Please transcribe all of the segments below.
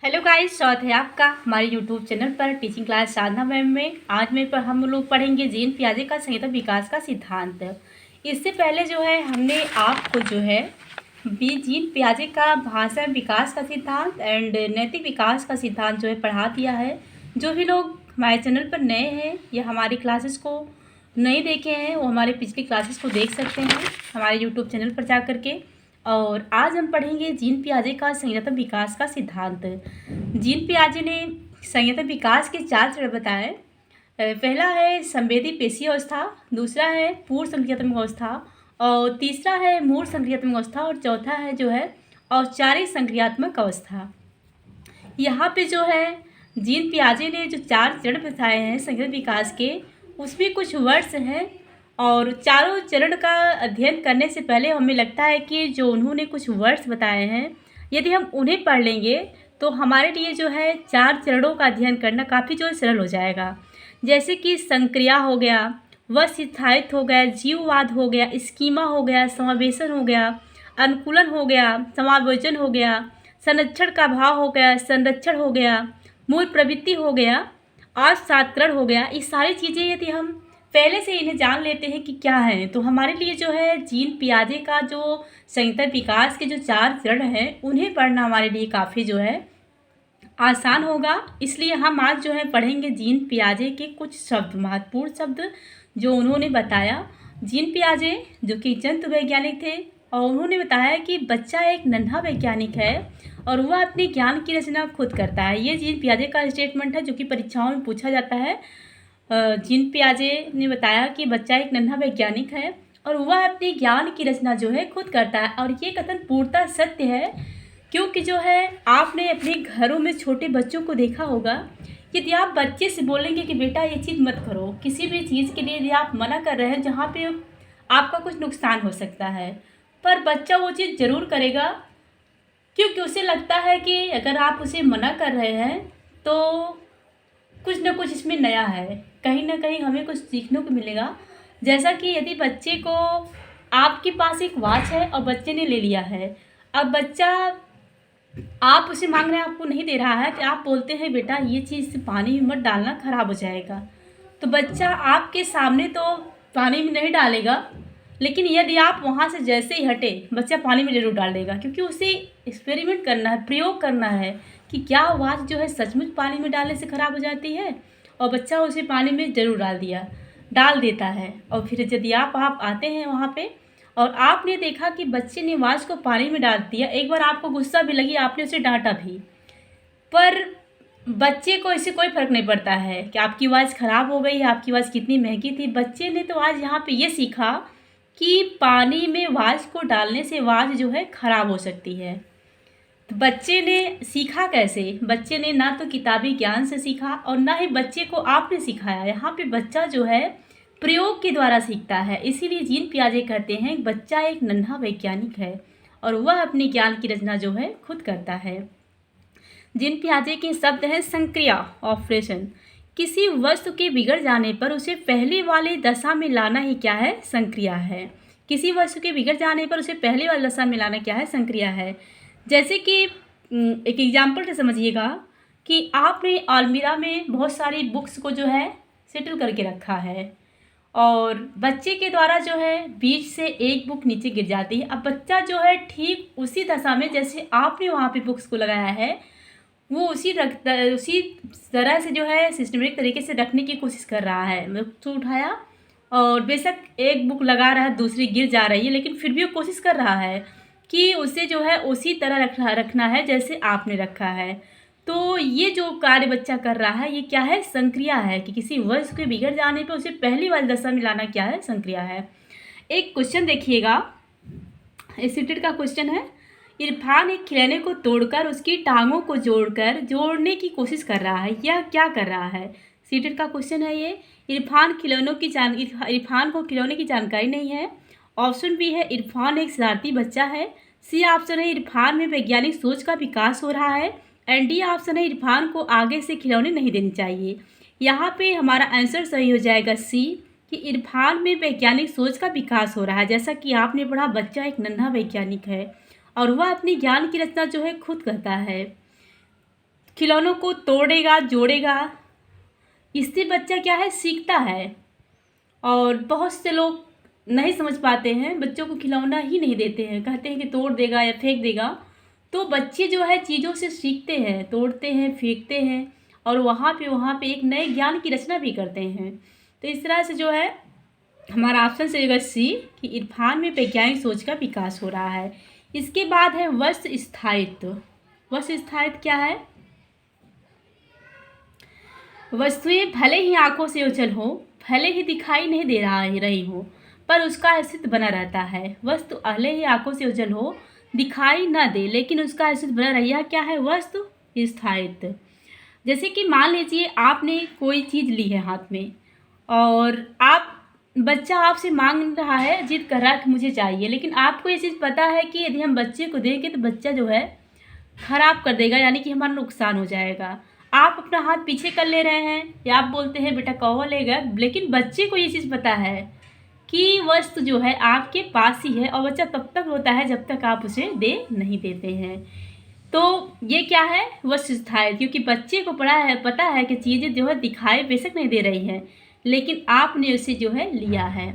Hello guys, स्वागत है आपका हमारे यूट्यूब चैनल पर टीचिंग क्लास साधना मैम में। आज मेरे पर हम लोग पढ़ेंगे जीन पियाजे का संगठन विकास का सिद्धांत। इससे पहले जो है हमने आपको जो है जीन पियाजे का भाषा विकास का सिद्धांत एंड नैतिक विकास का सिद्धांत जो है पढ़ा दिया है। जो भी लोग हमारे चैनल पर नए हैं या हमारी क्लासेस को नहीं देखे हैं वो हमारे पिछली क्लासेस को देख सकते हैं हमारे यूट्यूब चैनल पर जा कर के। और आज हम पढ़ेंगे जीन पियाजे का संयंत्र विकास का सिद्धांत। जीन पियाजे ने संयंत्र विकास के 4 चरण बताए। पहला है संवेदी पेशी अवस्था, दूसरा है पूर्व संक्रियात्मक अवस्था, और तीसरा है मूल संक्रियात्मक अवस्था, और चौथा है जो है औपचारिक संक्रियात्मक अवस्था। यहाँ पे जो है जीन पियाजे ने जो 4 चरण बताए हैं संयंत्र विकास के, उसमें कुछ वर्ड्स हैं और चारों चरण का अध्ययन करने से पहले हमें लगता है कि जो उन्होंने कुछ वर्ड्स बताए हैं यदि हम उन्हें पढ़ लेंगे तो हमारे लिए जो है 4 चरणों का अध्ययन करना काफ़ी जो है सरल हो जाएगा। जैसे कि संक्रिया हो गया, वशिष्ठायित्व हो गया, जीववाद हो गया, स्कीमा हो गया, समावेशन हो गया, अनुकूलन हो गया, समायोजन हो गया, संरक्षण का भाव हो गया, संरक्षण हो गया, मूल प्रवृत्ति हो गया, अवसादकरण हो गया। ये सारी चीज़ें यदि हम पहले से इन्हें जान लेते हैं कि क्या है तो हमारे लिए जो है जीन पियाजे का जो संयंत्र विकास के जो 4 चरण हैं उन्हें पढ़ना हमारे लिए काफ़ी जो है आसान होगा। इसलिए हम आज जो है पढ़ेंगे जीन पियाजे के कुछ शब्द, महत्वपूर्ण शब्द जो उन्होंने बताया। जीन पियाजे जो कि जंतु वैज्ञानिक थे और उन्होंने बताया कि बच्चा एक नन्हा वैज्ञानिक है और वह अपने ज्ञान की रचना खुद करता है। ये जीन पियाजे का स्टेटमेंट है जो कि परीक्षाओं में पूछा जाता है। जीन पियाजे ने बताया कि बच्चा एक नन्हा वैज्ञानिक है और वह अपने ज्ञान की रचना जो है खुद करता है। और ये कथन पूर्णतः सत्य है, क्योंकि जो है आपने अपने घरों में छोटे बच्चों को देखा होगा। यदि आप बच्चे से बोलेंगे कि बेटा ये चीज़ मत करो, किसी भी चीज़ के लिए यदि आप मना कर रहे हैं जहाँ पे आपका कुछ नुकसान हो सकता है, पर बच्चा वो चीज़ ज़रूर करेगा, क्योंकि उसे लगता है कि अगर आप उसे मना कर रहे हैं तो कुछ ना कुछ इसमें नया है, कहीं ना कहीं हमें कुछ सीखने को मिलेगा। जैसा कि यदि बच्चे को आपके पास एक वॉच है और बच्चे ने ले लिया है, अब बच्चा आप उसे मांग रहे हैं, आपको नहीं दे रहा है, कि आप बोलते हैं बेटा ये चीज़ पानी में मत डालना, ख़राब हो जाएगा, तो बच्चा आपके सामने तो पानी में नहीं डालेगा, लेकिन यदि आप वहाँ से जैसे ही हटे बच्चा पानी में ज़रूर डाल देगा, क्योंकि उसे एक्सपेरिमेंट करना है, प्रयोग करना है कि क्या वॉच जो है सचमुच पानी में डालने से ख़राब हो जाती है। और बच्चा उसे पानी में ज़रूर डाल देता है। और फिर यदि आप आते हैं वहाँ पे और आपने देखा कि बच्चे ने वॉच को पानी में डाल दिया, एक बार आपको गुस्सा भी लगी, आपने उसे डांटा भी, पर बच्चे को इससे कोई फ़र्क नहीं पड़ता है कि आपकी आवाज़ ख़राब हो गई है, आपकी आवाज़ कितनी महंगी थी। बच्चे ने तो आज यहाँ पे ये सीखा कि पानी में आवाज़ को डालने से आवाज़ जो है ख़राब हो सकती है। तो बच्चे ने सीखा कैसे? बच्चे ने ना तो किताबी ज्ञान से सीखा और ना ही बच्चे को आपने सिखाया। यहाँ पे बच्चा जो है प्रयोग के द्वारा सीखता है। इसीलिए जीन पियाजे कहते हैं बच्चा एक नन्हा वैज्ञानिक है और वह अपने ज्ञान की रचना जो है खुद करता है। जीन पियाजे के शब्द हैं संक्रिया, ऑपरेशन। किसी वस्तु के बिगड़ जाने पर उसे पहले वाली दशा में लाना ही क्या है? संक्रिया है। किसी वस्तु के बिगड़ जाने पर उसे पहले वाली दशा में लाना क्या है? संक्रिया है। जैसे कि एक एग्जाम्पल से समझिएगा कि आपने अलमीरा में बहुत सारी बुक्स को जो है सेटल करके रखा है और बच्चे के द्वारा जो है बीच से एक बुक नीचे गिर जाती है। अब बच्चा जो है ठीक उसी दशा में जैसे आपने वहाँ पे बुक्स को लगाया है वो उसी तरह से जो है सिस्टमेटिक तरीके से रखने की कोशिश कर रहा है। बुक उठाया और बेशक एक बुक लगा रहा है, दूसरी गिर जा रही है, लेकिन फिर भी वो कोशिश कर रहा है कि उसे जो है उसी तरह रखना है जैसे आपने रखा है। तो ये जो कार्य बच्चा कर रहा है ये क्या है? संक्रिया है। कि किसी वस्तु के बिगड़ जाने पर उसे पहली वाली दशा में लाना क्या है? संक्रिया है। एक क्वेश्चन देखिएगा, एसिटेट का क्वेश्चन है। इरफान एक खिलौने को तोड़कर उसकी टांगों को जोड़ने की कोशिश कर रहा है, यह क्या कर रहा है? सीटेट का क्वेश्चन है ये। इरफान को खिलौने की जानकारी नहीं है। ऑप्शन बी है इरफान एक शरारती बच्चा है। सी ऑप्शन है इरफान में वैज्ञानिक सोच का विकास हो रहा है। एंड डी ऑप्शन है इरफान को आगे से खिलौने नहीं देने चाहिए। यहाँ पे हमारा आंसर सही हो जाएगा सी, कि इरफान में वैज्ञानिक सोच का विकास हो रहा है। जैसा कि आपने पढ़ा बच्चा एक नन्हा वैज्ञानिक है और वह अपनी ज्ञान की रचना जो है खुद करता है। खिलौनों को तोड़ेगा, जोड़ेगा, इससे बच्चा क्या है सीखता है। और बहुत से लोग नहीं समझ पाते हैं, बच्चों को खिलौना ही नहीं देते हैं, कहते हैं कि तोड़ देगा या फेंक देगा। तो बच्चे जो है चीज़ों से सीखते हैं, तोड़ते हैं, फेंकते हैं और वहाँ पे एक नए ज्ञान की रचना भी करते हैं। तो इस तरह से जो है हमारा ऑप्शन से जगह सी कि इरफान में वैज्ञानिक सोच का विकास हो रहा है। इसके बाद है वस्तु स्थायित्व। वस्तु स्थायित्व क्या है? वस्तुएं भले ही आंखों से ओझल हो, भले ही दिखाई नहीं दे रही हो, पर उसका अस्तित्व बना रहता है। वस्तु भले ही आंखों से ओझल हो, दिखाई ना दे, लेकिन उसका अस्तित्व बना रही है। क्या है? वस्तु स्थायित्व। जैसे कि मान लीजिए आपने कोई चीज़ ली है हाथ में और बच्चा आपसे मांग रहा है, जिद कर रहा है कि मुझे चाहिए, लेकिन आपको ये चीज़ पता है कि यदि हम बच्चे को देंगे तो बच्चा जो है खराब कर देगा, यानी कि हमारा नुकसान हो जाएगा। आप अपना हाथ पीछे कर ले रहे हैं या आप बोलते हैं बेटा कौवा लेगा, लेकिन बच्चे को ये चीज़ पता है कि वस्तु जो है आपके पास ही है और बच्चा तब तक रोता है जब तक आप उसे दे नहीं देते हैं। तो ये क्या है? वस्तु स्थायित्व। क्योंकि बच्चे को पता है कि चीज़ें जो है दिखाई बेशक नहीं दे रही हैं, लेकिन आपने उसे जो है लिया है।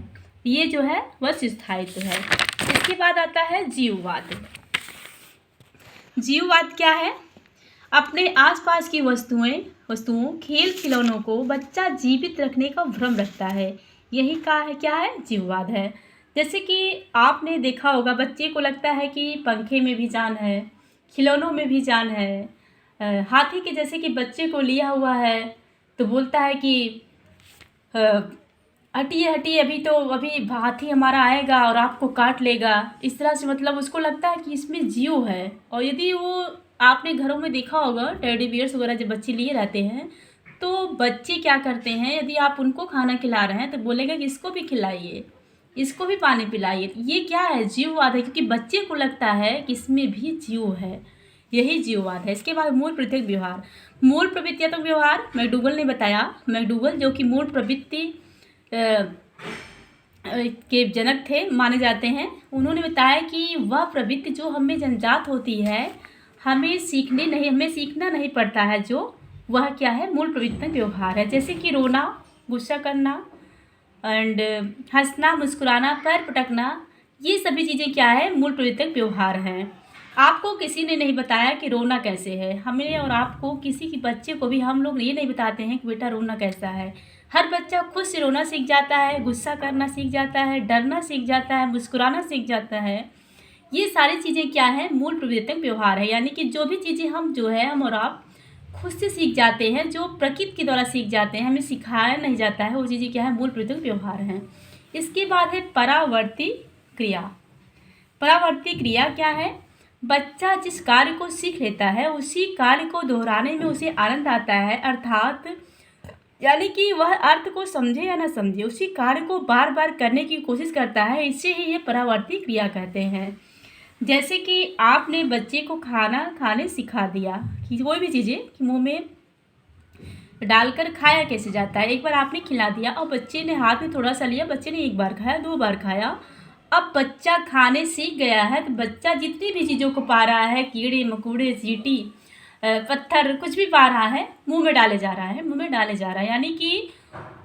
ये जो है वस्तु स्थायित्व है। इसके बाद आता है जीववाद। जीववाद क्या है? अपने आसपास की वस्तुओं खेल खिलौनों को बच्चा जीवित रखने का भ्रम रखता है। यही क्या है? जीववाद है। जैसे कि आपने देखा होगा, बच्चे को लगता है कि पंखे में भी जान है, खिलौनों में भी जान है। हाथी के जैसे कि बच्चे को लिया हुआ है तो बोलता है कि हटिए हटिए, अभी हाथी हमारा आएगा और आपको काट लेगा। इस तरह से मतलब उसको लगता है कि इसमें जीव है। और यदि वो आपने घरों में देखा होगा टेडी बियर्स वगैरह जब बच्चे लिए रहते हैं तो बच्चे क्या करते हैं, यदि आप उनको खाना खिला रहे हैं तो बोलेगा कि इसको भी खिलाइए, इसको भी पानी पिलाइए। ये क्या है? जीववाद है, क्योंकि बच्चे को लगता है कि इसमें भी जीव है। यही जीववाद है। इसके बाद मूल प्रवृत्ति व्यवहार। मूल प्रवृत्तियात्मक व्यवहार मैकडूगल ने बताया। मैकडूगल जो कि मूल प्रवृत्ति के जनक थे माने जाते हैं, उन्होंने बताया कि वह प्रवृत्ति जो हमें जन्मजात होती है, हमें सीखना नहीं पड़ता है, जो वह क्या है? मूल प्रवृत्ति व्यवहार है। जैसे कि रोना, गुस्सा करना एंड हंसना, मुस्कुराना, पैर पटकना, ये सभी चीज़ें क्या है? मूल प्रवृत्ति व्यवहार हैं। आपको किसी ने नहीं बताया कि रोना कैसे है। हमें और आपको, किसी के बच्चे को भी हम लोग ये नहीं बताते हैं कि बेटा रोना कैसा है। हर बच्चा खुद से रोना सीख जाता है, गुस्सा करना सीख जाता है, डरना सीख जाता है, मुस्कुराना सीख जाता है। ये सारी चीज़ें क्या है? मूल प्रवृत्ति व्यवहार है। यानी कि जो भी चीज़ें हम और आप खुद से सीख जाते हैं, जो प्रकृति के द्वारा सीख जाते हैं, हमें सिखाया नहीं जाता है, वो चीज़ें क्या है? मूल प्रवृत्ति व्यवहार हैं। इसके बाद है परावर्ती क्रिया। परावर्ती क्रिया क्या है? बच्चा जिस कार्य को सीख लेता है उसी कार्य को दोहराने में उसे आनंद आता है, अर्थात यानी कि वह अर्थ को समझे या ना समझे, उसी कार्य को बार बार करने की कोशिश करता है। इसे ही ये परावर्ती क्रिया कहते हैं। जैसे कि आपने बच्चे को खाना खाने सिखा दिया कि कोई भी चीज़ें कि मुंह में डालकर खाया कैसे जाता है। एक बार आपने खिला दिया और बच्चे ने हाथ में थोड़ा सा लिया, बच्चे ने एक बार खाया, 2 बार खाया, अब बच्चा खाने सीख गया है। तो बच्चा जितनी भी चीज़ों को पा रहा है, कीड़े मकोड़े, चींटी, पत्थर, कुछ भी पा रहा है, मुंह में डाले जा रहा है। यानी कि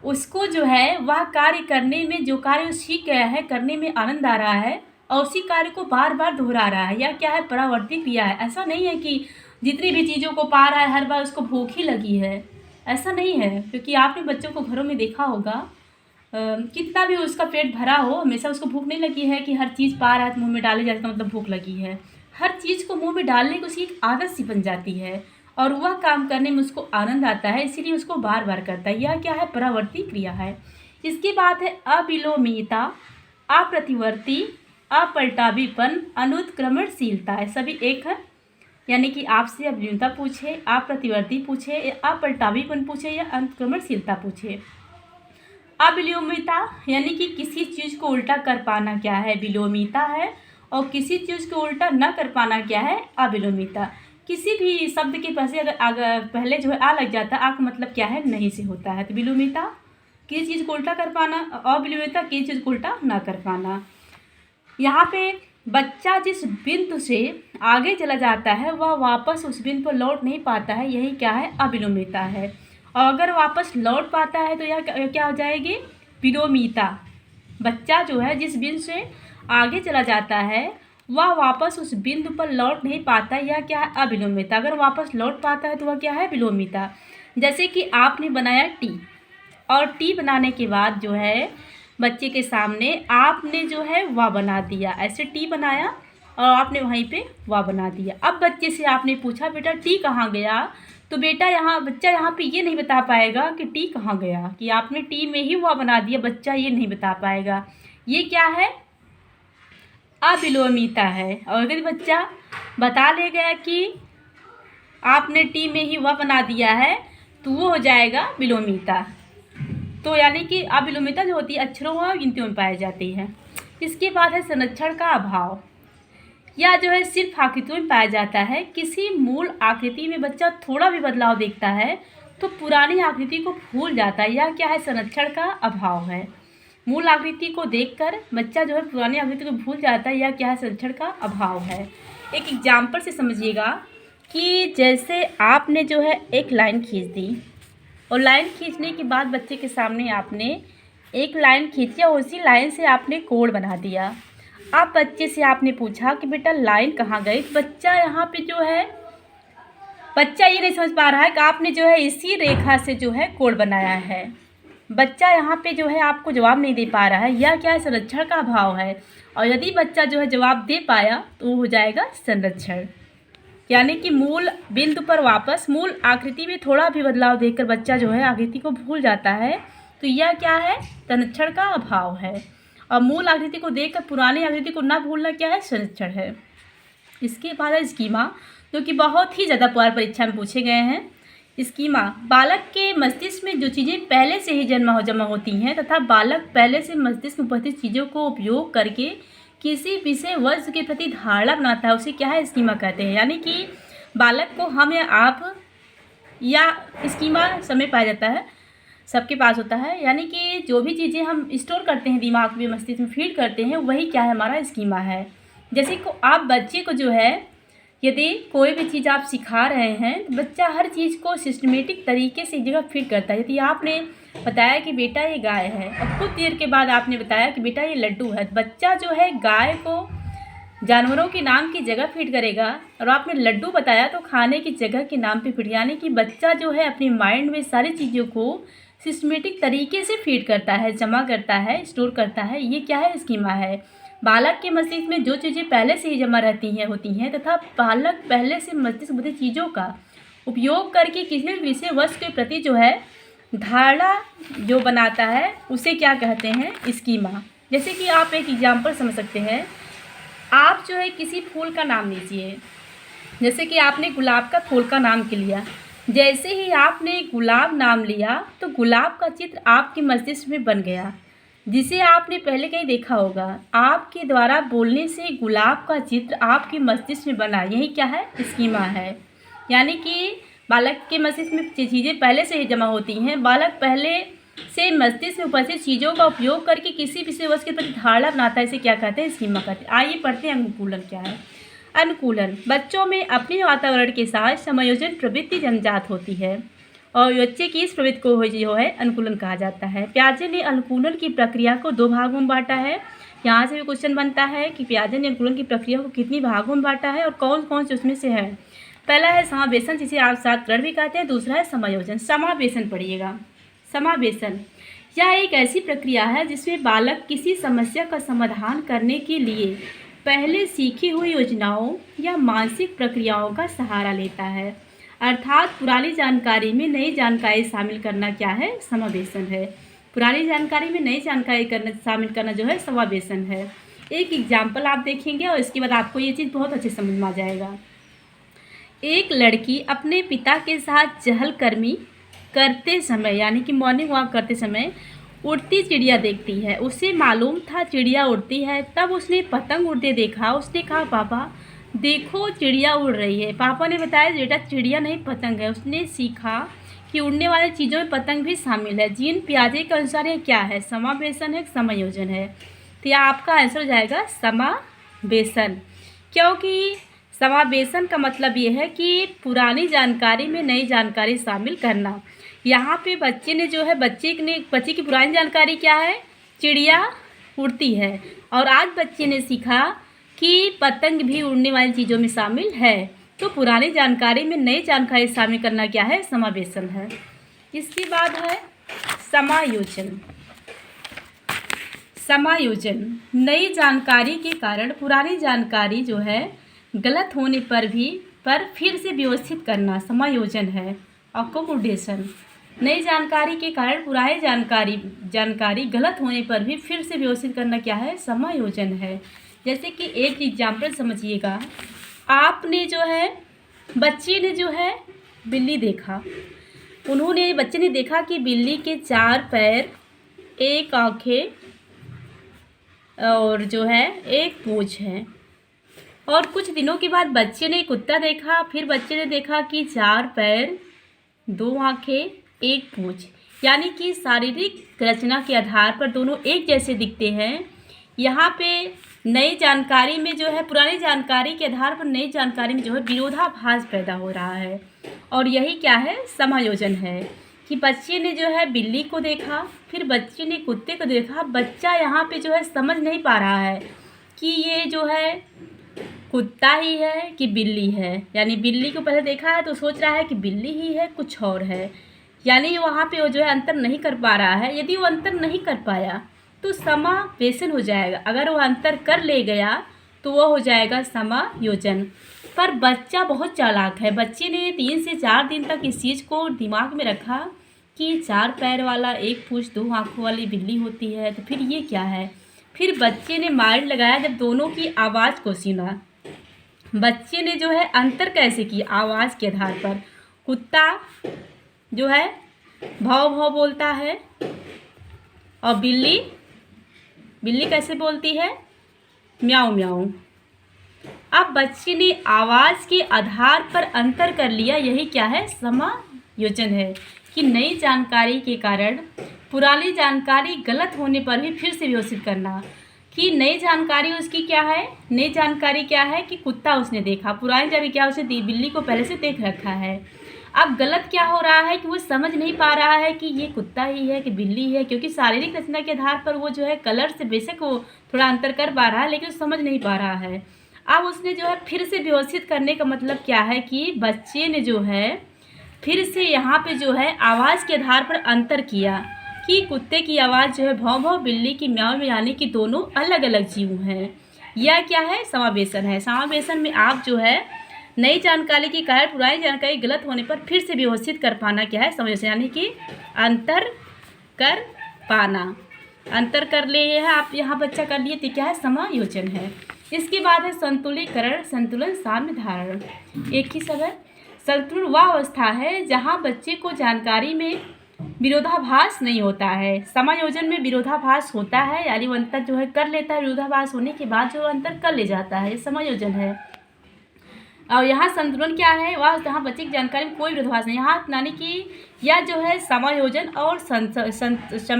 उसको जो है वह कार्य करने में, जो कार्य वो सीख गया है करने में आनंद आ रहा है और उसी कार्य को बार बार दोहरा रहा है। यह क्या है? परावर्ती क्रिया है। ऐसा नहीं है कि जितनी भी चीज़ों को पा रहा है हर बार उसको भूख ही लगी है, ऐसा नहीं है। क्योंकि आपने बच्चों को घरों में देखा होगा, कितना भी उसका पेट भरा हो, हमेशा उसको भूख नहीं लगी है कि हर चीज़ पा रहा है तो मुँह में डाले जाए तो मतलब भूख लगी है। हर चीज़ को मुँह में डालने की उसकी एक आदत सी बन जाती है और वह काम करने में उसको आनंद आता है, इसीलिए उसको बार बार करता है। यह क्या है? परावर्ती क्रिया है। इसके बाद है अविलोमिता, अप्रतिवर्ती, अपलटावीपन, अनुत्क्रमणशीलता। है सभी एक है। यानी कि आपसे अविलोमिता पूछे, अप्रतिवर्ती पूछे, अपलटावीपन पूछे या अनुत्क्रमणशीलता पूछे। अविलोमिता यानी कि किसी चीज़ को उल्टा कर पाना क्या है? विलोमिता है। और किसी चीज़ को उल्टा न कर पाना क्या है? अविलोमिता। किसी भी शब्द के अगर पहले जो है आ लग जाता है, आ का मतलब क्या है? नहीं से होता है। तो विलोमिता किसी चीज़ को उल्टा कर पाना, अविलोमिता किसी चीज़ को उल्टा ना कर पाना। यहाँ पे बच्चा जिस बिंदु से आगे चला जाता है वह वापस उस बिंदु पर लौट नहीं पाता है, यही क्या है, अविलोमिता है। और अगर वापस लौट पाता है तो यह क्या हो जाएगी, विलोमिता। बच्चा जो है जिस बिंदु से आगे चला जाता है वह वापस उस बिंदु पर लौट नहीं पाता, यह क्या है, अविलोमिता। अगर वापस लौट पाता है तो वह क्या है, विलोमिता। जैसे कि आपने बनाया टी, और टी बनाने के बाद जो है बच्चे के सामने आपने जो है वाह बना दिया, ऐसे टी बनाया और आपने वहीं पे वाह बना दिया। अब बच्चे से आपने पूछा बेटा टी कहाँ गया, तो बच्चा यहाँ पे ये नहीं बता पाएगा कि टी कहाँ गया, कि आपने टी में ही वाह बना दिया, बच्चा ये नहीं बता पाएगा। ये क्या है, अविलोमिता है। और अगर बच्चा बता ले गया कि आपने टी में ही वाह बना दिया है तो वो हो जाएगा विलोमिता। तो यानी कि अविलोमिता जो होती है अक्षरों और गिनतियों में पाई जाती है। इसके बाद है संरक्षण का अभाव। यह जो है सिर्फ आकृतियों में पाया जाता है। किसी मूल आकृति में बच्चा थोड़ा भी बदलाव देखता है तो पुरानी आकृति को भूल जाता है, यह क्या है, संरक्षण का अभाव है। मूल आकृति को देखकर बच्चा जो है पुरानी आकृति को भूल जाता है, यह क्या है, संरक्षण का अभाव है। एक एग्जाम्पल से समझिएगा कि जैसे आपने जो है एक लाइन खींच दी और लाइन खींचने के बाद बच्चे के सामने आपने एक लाइन खींची और उसी लाइन से आपने कोड बना दिया। अब बच्चे से आपने पूछा कि बेटा लाइन कहाँ गई, तो बच्चा यहाँ पे जो है बच्चा ये नहीं समझ पा रहा है कि आपने जो है इसी रेखा से जो है कोड बनाया है। बच्चा यहाँ पे जो है आपको जवाब नहीं दे पा रहा है, यह क्या है, संरक्षण का अभाव है। और यदि बच्चा जो है जवाब दे पाया तो हो जाएगा संरक्षण। यानी कि मूल बिंदु पर वापस मूल आकृति में थोड़ा भी बदलाव देखकर बच्चा जो है आकृति को भूल जाता है, तो यह क्या है, संरक्षण का अभाव है। और मूल आकृति को देखकर पुरानी आकृति को ना भूलना क्या है, संरक्षण है। इसके बाद है स्कीमा, जो कि बहुत ही ज़्यादा बार परीक्षा में पूछे गए हैं। स्कीमा, बालक के मस्तिष्क में जो चीज़ें पहले से ही जमा होती हैं तथा बालक पहले से मस्तिष्क में उपस्थित चीज़ों को उपयोग करके किसी विषय वस्तु के प्रति धारणा बनाता है, उसे क्या है, स्कीमा कहते हैं। यानी कि बालक को हम या आप या स्कीमा समय पाया जाता है, सबके पास होता है। यानी कि जो भी चीज़ें हम स्टोर करते हैं दिमाग में, मस्तिष्क में फीड करते हैं, वही क्या है, हमारा स्कीमा है। जैसे को आप बच्चे को जो है यदि कोई भी चीज़ आप सिखा रहे हैं तो बच्चा हर चीज़ को सिस्टमेटिक तरीके से एक जगह फिट करता है। यदि आपने बताया कि बेटा ये गाय है, अब कुछ देर के बाद आपने बताया कि बेटा ये लड्डू है, बच्चा जो है गाय को जानवरों के नाम की जगह फिट करेगा और आपने लड्डू बताया तो खाने की जगह के नाम पे फिट। यानी कि बच्चा जो है अपने माइंड में सारी चीज़ों को सिस्टमेटिक तरीके से फीड करता है, जमा करता है, स्टोर करता है। ये क्या है, स्कीमा है। बालक के मस्तिष्क में जो चीज़ें पहले से ही जमा होती हैं तथा बालक पहले से मस्तिष्क में चीज़ों का उपयोग करके किसी भी विषय वस्तु के प्रति जो है धारणा जो बनाता है उसे क्या कहते हैं, स्कीमा। जैसे कि आप एक एग्जाम्पल समझ सकते हैं, आप जो है किसी फूल का नाम लीजिए, जैसे कि आपने गुलाब का फूल का नाम लिया। जैसे ही आपने गुलाब नाम लिया तो गुलाब का चित्र आपके मस्तिष्क में बन गया, जिसे आपने पहले कहीं देखा होगा। आपके द्वारा बोलने से गुलाब का चित्र आपके मस्तिष्क में बना, यही क्या है, स्कीमा है। यानी कि बालक के मस्तिष्क में चीज़ें पहले से ही जमा होती हैं। बालक पहले से मस्तिष्क में उपस्थित चीज़ों का उपयोग करके किसी विषय वस्तु के प्रति धारणा बनाता है, इसे क्या कहते हैं, स्कीमा कहते हैं। आइए पढ़ते हैं अनुकूलन क्या है। अनुकूलन, बच्चों में अपने वातावरण के साथ समायोजन प्रवृत्ति जन्मजात होती है और बच्चे की इस प्रवृत्ति को जो है अनुकूलन कहा जाता है। पियाजे ने अनुकूलन की प्रक्रिया को 2 भागों में बांटा है। यहाँ से भी क्वेश्चन बनता है कि पियाजे ने अनुकूलन की प्रक्रिया को कितनी भागों में बांटा है और कौन कौन से उसमें से है। पहला है समावेशन, जिसे आप सातकरण भी कहते हैं। दूसरा है समायोजन। समावेशन पढ़िएगा। समावेशन, यह एक ऐसी प्रक्रिया है जिसमें बालक किसी समस्या का समाधान करने के लिए पहले सीखी हुई योजनाओं या मानसिक प्रक्रियाओं का सहारा लेता है। अर्थात पुरानी जानकारी में नई जानकारी शामिल करना क्या है, समावेशन है। पुरानी जानकारी में नई जानकारी शामिल करना जो है समावेशन है। एक एग्जाम्पल आप देखेंगे और इसके बाद आपको ये चीज़ बहुत अच्छे समझ में आ जाएगा। एक लड़की अपने पिता के साथ चहलकदमी करते समय, यानी कि मॉर्निंग वॉक करते समय उड़ती चिड़िया देखती है। उसे मालूम था चिड़िया उड़ती है। तब उसने पतंग उड़ते देखा। उसने कहा, पापा देखो चिड़िया उड़ रही है। पापा ने बताया, बेटा चिड़िया नहीं पतंग है। उसने सीखा कि उड़ने वाली चीज़ों में पतंग भी शामिल है। जीन पियाजे के अनुसार ये क्या है, समावेशन है, समायोजन है। तो यह आपका आंसर हो जाएगा समावेशन। समावेशन, क्योंकि समावेशन का मतलब ये है कि पुरानी जानकारी में नई जानकारी शामिल करना। यहाँ पे बच्चे ने जो है बच्चे की पुरानी जानकारी क्या है, चिड़िया उड़ती है, और आज बच्चे ने सीखा कि पतंग भी उड़ने वाली चीज़ों में शामिल है। तो पुरानी जानकारी में नई जानकारी शामिल करना क्या है, समावेशन है। इसके बाद है समायोजन। समायोजन नई जानकारी के कारण पुरानी जानकारी जो है गलत होने पर फिर से व्यवस्थित करना समायोजन है। अकोमोडेशन नई जानकारी के कारण पुरानी जानकारी गलत होने पर भी फिर से व्यवस्थित करना क्या है, समायोजन है। जैसे कि एक एग्जाम्पल समझिएगा, आपने जो है बच्चे ने जो है बिल्ली देखा, बच्चे ने देखा कि बिल्ली के 4 पैर, 1 आँखें और जो है 1 पूँछ है। और कुछ दिनों के बाद बच्चे ने कुत्ता देखा, फिर बच्चे ने देखा कि 4 पैर, 2 आँखें, 1 पूँछ, यानी कि शारीरिक रचना के आधार पर दोनों एक जैसे दिखते हैं। यहाँ पे नई जानकारी में जो है पुरानी जानकारी के आधार पर नई जानकारी में जो है विरोधाभास पैदा हो रहा है, और यही क्या है, समायोजन है। कि बच्चे ने जो है बिल्ली को देखा, फिर बच्चे ने कुत्ते को देखा। बच्चा यहाँ पे जो है समझ नहीं पा रहा है कि ये जो है कुत्ता ही है कि बिल्ली है, यानी बिल्ली को पहले देखा है तो सोच रहा है कि बिल्ली ही है, कुछ और है, यानी वहाँ पे वो जो है अंतर नहीं कर पा रहा है। यदि वो अंतर नहीं कर पाया तो समावेशन हो जाएगा, अगर वो अंतर कर ले गया तो वो हो जाएगा समायोजन। पर बच्चा बहुत चालाक है, बच्चे ने 3 से 4 दिन तक इस चीज़ को दिमाग में रखा कि 4 पैर वाला, 1 पूँछ, 2 आँखों वाली बिल्ली होती है, तो फिर ये क्या है। फिर बच्चे ने माइंड लगाया, जब दोनों की आवाज़ को सुना, बच्चे ने जो है अंतर कैसे किया, आवाज़ के आधार पर। कुत्ता जो है भाव भाव बोलता है, और बिल्ली कैसे बोलती है, म्याऊं म्याऊं। अब बच्चे ने आवाज़ के आधार पर अंतर कर लिया, यही क्या है, समायोजन है। कि नई जानकारी के कारण पुरानी जानकारी गलत होने पर भी फिर से व्यवस्थित करना। कि नई जानकारी उसकी क्या है, नई जानकारी क्या है कि कुत्ता उसने देखा, पुरानी जानकारी क्या, उसने बिल्ली को पहले से देख रखा है। अब गलत क्या हो रहा है कि वो समझ नहीं पा रहा है कि ये कुत्ता ही है कि बिल्ली है, क्योंकि शारीरिक रचना के आधार पर वो जो है कलर से बेशक वो थोड़ा अंतर कर पा रहा है, लेकिन समझ नहीं पा रहा है। अब उसने जो है फिर से व्यवस्थित करने का मतलब क्या है कि बच्चे ने जो है फिर से यहाँ पे जो है आवाज़ के आधार पर अंतर किया कि कुत्ते की आवाज़ जो है भौं भौं, बिल्ली की म्याऊं म्याऊं, यानी कि दोनों अलग अलग जीव हैं। यह क्या है, समावेशन है। समावेशन में आप जो है नई जानकारी के कारण पुरानी जानकारी गलत होने पर फिर से व्यवस्थित कर पाना क्या है, समावेशन, यानी कि अंतर कर पाना। अंतर कर लिए है आप, यहाँ बच्चा कर लिए तो क्या है, समायोजन है। इसके बाद है संतुलीकरण, संतुलन, साम्य धारण। एक ही सब है। संतुलन वह अवस्था है जहाँ बच्चे को जानकारी में विरोधाभास नहीं होता है। समायोजन में विरोधाभास होता है, यानी वो अंतर जो है कर लेता है, विरोधाभास होने के बाद जो अंतर कर ले जाता है, ये समायोजन है। और यहाँ संतुलन क्या है, वह जहाँ बच्चे की जानकारी में कोई विरोधाभास नहीं, यहाँ यानी कि यह जो है समायोजन और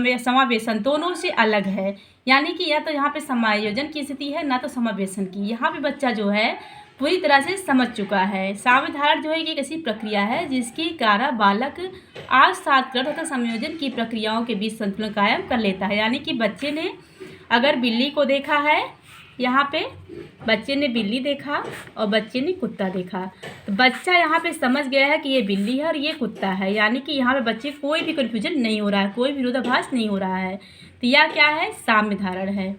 समावेशन दोनों से अलग है। यानी कि या तो यहाँ पे समायोजन की स्थिति है, ना तो समावेशन की। यहाँ पे बच्चा जो है पूरी तरह से समझ चुका है। साम्य धारण जो है एक ऐसी प्रक्रिया है जिसके कारण बालक आत्मसात्करण तथा समायोजन की प्रक्रियाओं के बीच संतुलन कायम कर लेता है। यानी कि बच्चे ने अगर बिल्ली को देखा है, यहाँ पे बच्चे ने बिल्ली देखा और बच्चे ने कुत्ता देखा, तो बच्चा यहाँ पे समझ गया है कि ये बिल्ली है और ये कुत्ता है। यानी कि यहाँ पे बच्चे कोई भी कन्फ्यूजन नहीं हो रहा है, कोई विरोधाभास नहीं हो रहा है। तो यह क्या है, साम्य धारण है।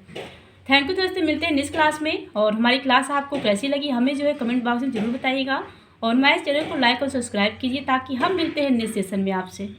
थैंक यू दोस्तों, मिलते हैं नेक्स्ट क्लास में। और हमारी क्लास आपको कैसी लगी हमें जो है कमेंट बॉक्स में ज़रूर बताइएगा, और हमारे चैनल को लाइक और सब्सक्राइब कीजिए ताकि हम मिलते हैं नेक्स्ट सेशन में आपसे।